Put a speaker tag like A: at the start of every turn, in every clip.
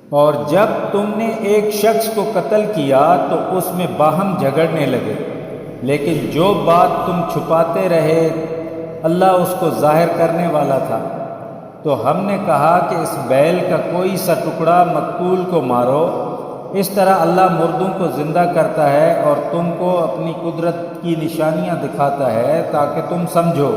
A: اور جب تم نے ایک شخص کو قتل کیا تو اس میں باہم جھگڑنے لگے، لیکن جو بات تم چھپاتے رہے اللہ اس کو ظاہر کرنے والا تھا۔ تو ہم نے کہا کہ اس بیل کا کوئی سا ٹکڑا مقتول کو مارو، اس طرح اللہ مردوں کو زندہ کرتا ہے اور تم کو اپنی قدرت کی نشانیاں دکھاتا ہے تاکہ تم سمجھو۔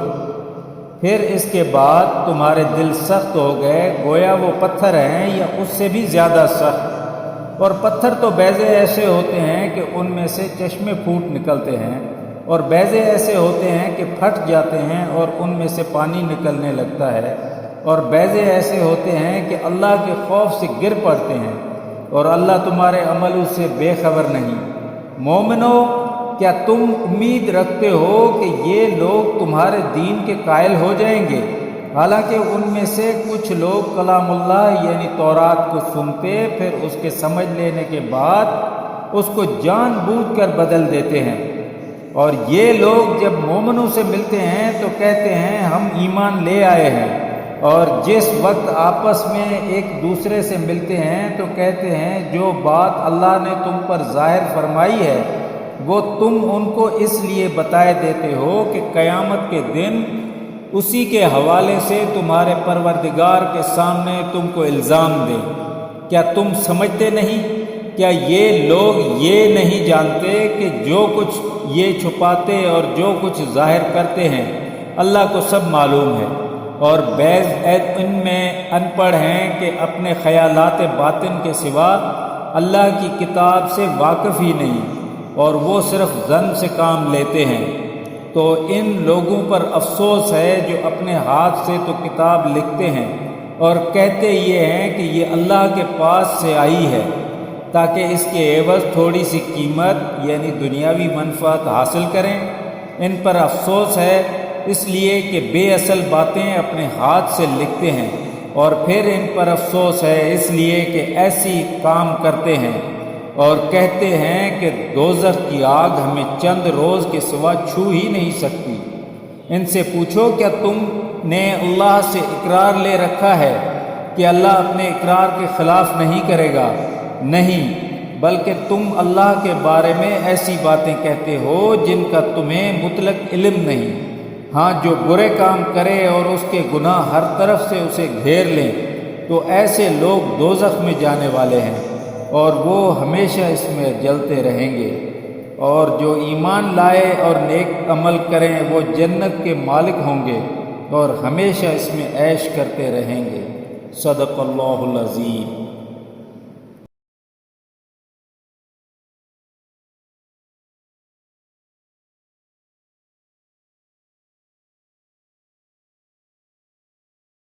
A: پھر اس کے بعد تمہارے دل سخت ہو گئے، گویا وہ پتھر ہیں یا اس سے بھی زیادہ سخت۔ اور پتھر تو بیضے ایسے ہوتے ہیں کہ ان میں سے چشمے پھوٹ نکلتے ہیں، اور بیضے ایسے ہوتے ہیں کہ پھٹ جاتے ہیں اور ان میں سے پانی نکلنے لگتا ہے، اور بیضے ایسے ہوتے ہیں کہ اللہ کے خوف سے گر پڑتے ہیں، اور اللہ تمہارے عملوں سے بے خبر نہیں۔ مومنو، کیا تم امید رکھتے ہو کہ یہ لوگ تمہارے دین کے قائل ہو جائیں گے؟ حالانکہ ان میں سے کچھ لوگ کلام اللہ یعنی تورات کو سنتے پھر اس کے سمجھ لینے کے بعد اس کو جان بوجھ کر بدل دیتے ہیں۔ اور یہ لوگ جب مومنوں سے ملتے ہیں تو کہتے ہیں ہم ایمان لے آئے ہیں، اور جس وقت آپس میں ایک دوسرے سے ملتے ہیں تو کہتے ہیں جو بات اللہ نے تم پر ظاہر فرمائی ہے وہ تم ان کو اس لیے بتائے دیتے ہو کہ قیامت کے دن اسی کے حوالے سے تمہارے پروردگار کے سامنے تم کو الزام دیں۔ کیا تم سمجھتے نہیں؟ کیا یہ لوگ یہ نہیں جانتے کہ جو کچھ یہ چھپاتے اور جو کچھ ظاہر کرتے ہیں اللہ کو سب معلوم ہے؟ اور بعض ان میں ان پڑھ ہیں کہ اپنے خیالات باطن کے سوا اللہ کی کتاب سے واقف ہی نہیں، اور وہ صرف ظن سے کام لیتے ہیں۔ تو ان لوگوں پر افسوس ہے جو اپنے ہاتھ سے تو کتاب لکھتے ہیں اور کہتے یہ ہیں کہ یہ اللہ کے پاس سے آئی ہے تاکہ اس کے عوض تھوڑی سی قیمت یعنی دنیاوی منفعت حاصل کریں۔ ان پر افسوس ہے اس لیے کہ بے اصل باتیں اپنے ہاتھ سے لکھتے ہیں، اور پھر ان پر افسوس ہے اس لیے کہ ایسی کام کرتے ہیں اور کہتے ہیں کہ دوزخ کی آگ ہمیں چند روز کے سوا چھو ہی نہیں سکتی۔ ان سے پوچھو کیا تم نے اللہ سے اقرار لے رکھا ہے کہ اللہ اپنے اقرار کے خلاف نہیں کرے گا؟ نہیں، بلکہ تم اللہ کے بارے میں ایسی باتیں کہتے ہو جن کا تمہیں مطلق علم نہیں۔ ہاں، جو برے کام کرے اور اس کے گناہ ہر طرف سے اسے گھیر لیں تو ایسے لوگ دوزخ میں جانے والے ہیں اور وہ ہمیشہ اس میں جلتے رہیں گے۔ اور جو ایمان لائے اور نیک عمل کریں وہ جنت کے مالک ہوں گے اور ہمیشہ اس میں عیش کرتے رہیں گے۔ صدق اللہ العظیم۔